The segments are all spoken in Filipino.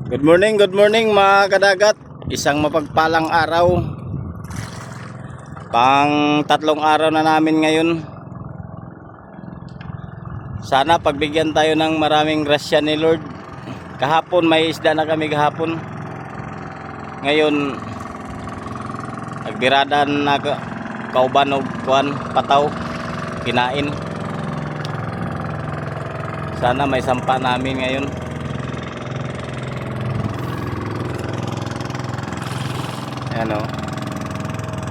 Good morning mga kadagat. Isang mapagpalang araw. Pang tatlong araw na namin ngayon. Sana pagbigyan tayo ng maraming grasya ni Lord. Kahapon may isda na kami kahapon. Ngayon nagbiradan na kauban o kuan pataw kinain. Sana may sampa namin ngayon. Ano,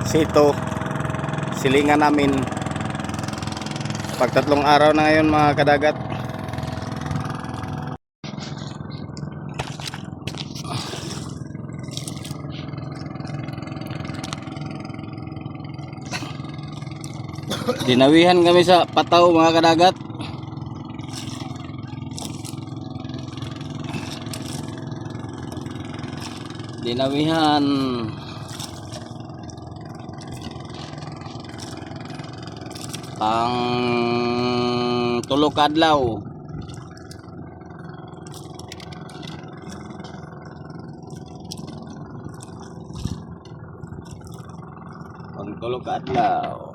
sito silingan namin pag tatlong araw na ngayon mga kadagat. Dinawihan kami sa pataw mga kadagat. Dinawihan pang tulo ka adlaw. Pang tulo ka adlaw.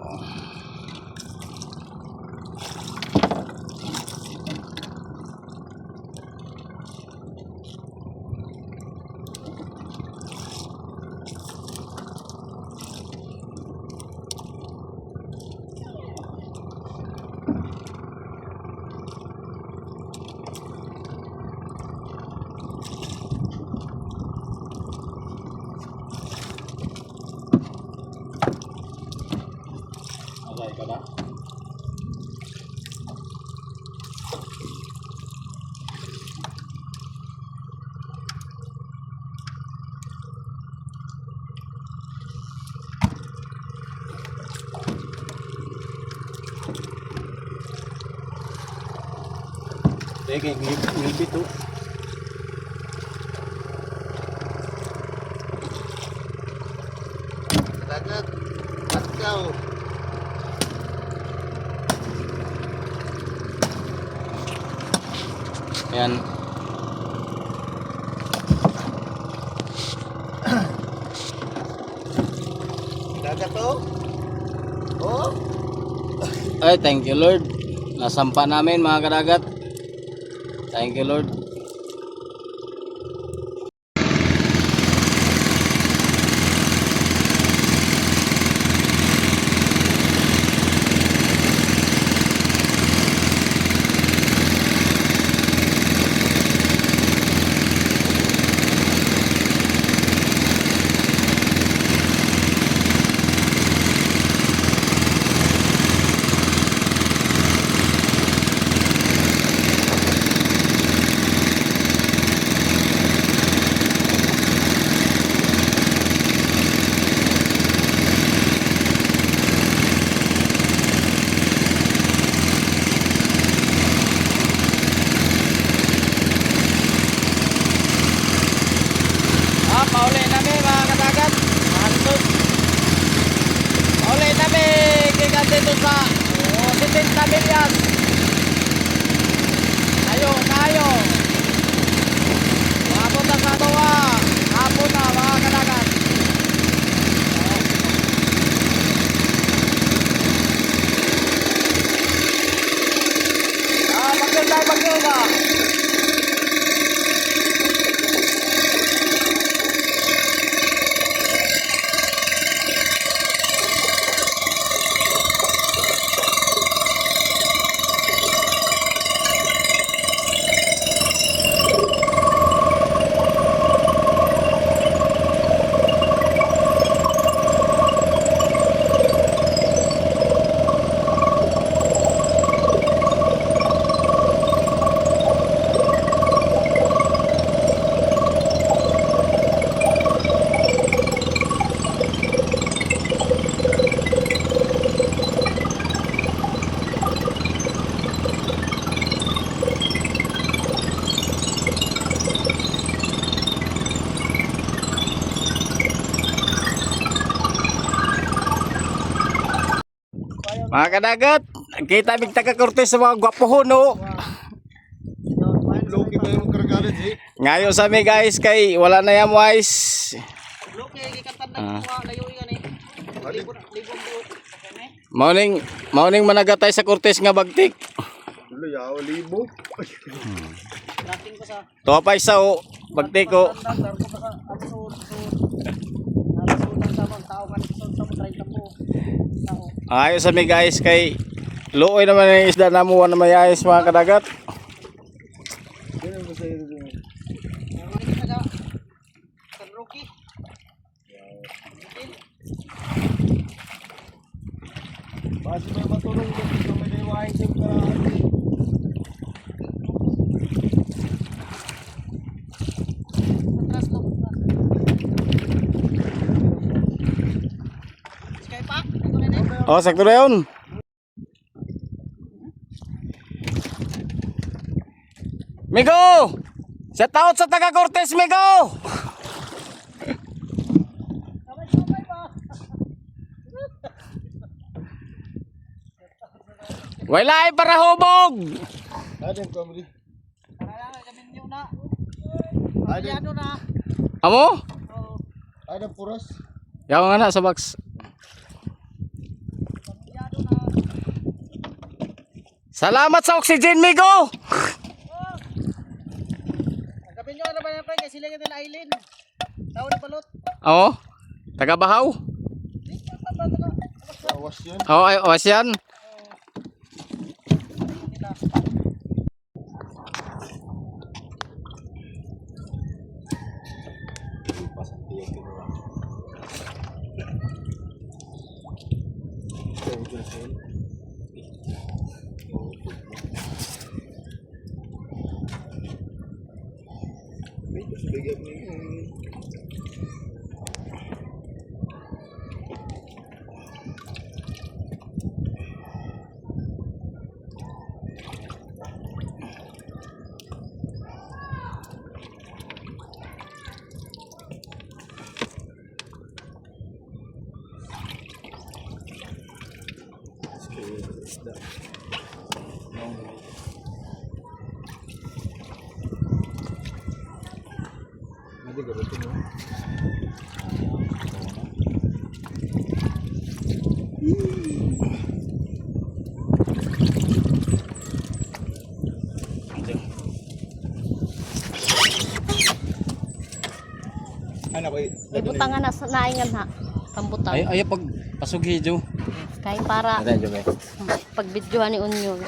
Ikaw na? Sige, ngipit to. Dagat, atkaw. Ayan. Dagat to. Oh. Ay, thank you Lord. Nasampa namin mga kadagat. Thank you Lord. Pauli namin mga kadagat. Antos. Pauli namin kaya dito sa 70 milyan. Tayo. Mabot na sa bawa. Hapon na mga kadagat. Bagyo ba? Mga kadagat, kita big taga Cortez sa mga gwapohon no. Loki ba yung kargado, Jay. Ngayon sa mi guys kay wala na yan guys. Loke gikantan na ko layo yan eh. Libo buok. Morning managatay sa Cortez nga bagtik. Tulo yaw libo. Dating ko sa Tuwa pa isa o bagtik ko. standard ko sa absurd. Nasudan sa mga tao kan sa 30 po. Tao. Ngayon sa mi guys kay luoy naman yung isda na mo na mayayos mga kadagat. Ganun ba sa'yo rin? Ano ka sa rookie? Basi may matulong dito may liwain sa karaan. Atras no. Sky pa? Ito na din. O sakto na yun. Migo! Shout out sa taga Cortez, Migo! Sabay pa. Wala ay para hubog! Adem kamri. Kaya kami niyo na. Adem. Ano na? Amo? Oo. Adem puras. Yaw nga na sa box. Ano na? Salamat sa oxygen, Migo! Sabi nyo ano ba yan pre? Kasi sila yung island. Tao na balot. Oo. Taga Bahaw? Awas yan. Oo, ay owas yan. Bigyan mo yung Nanti gak betul. Ano ko? Ibutangan na sa naingan ha. Pambutang. Ay pag pasugi jo. Kay para Ada jo kay. pagbidyohan ni Unyon.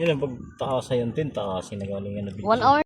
Yan ang pagtaas sa yun tin, taas yung nagaling yan na 1 hour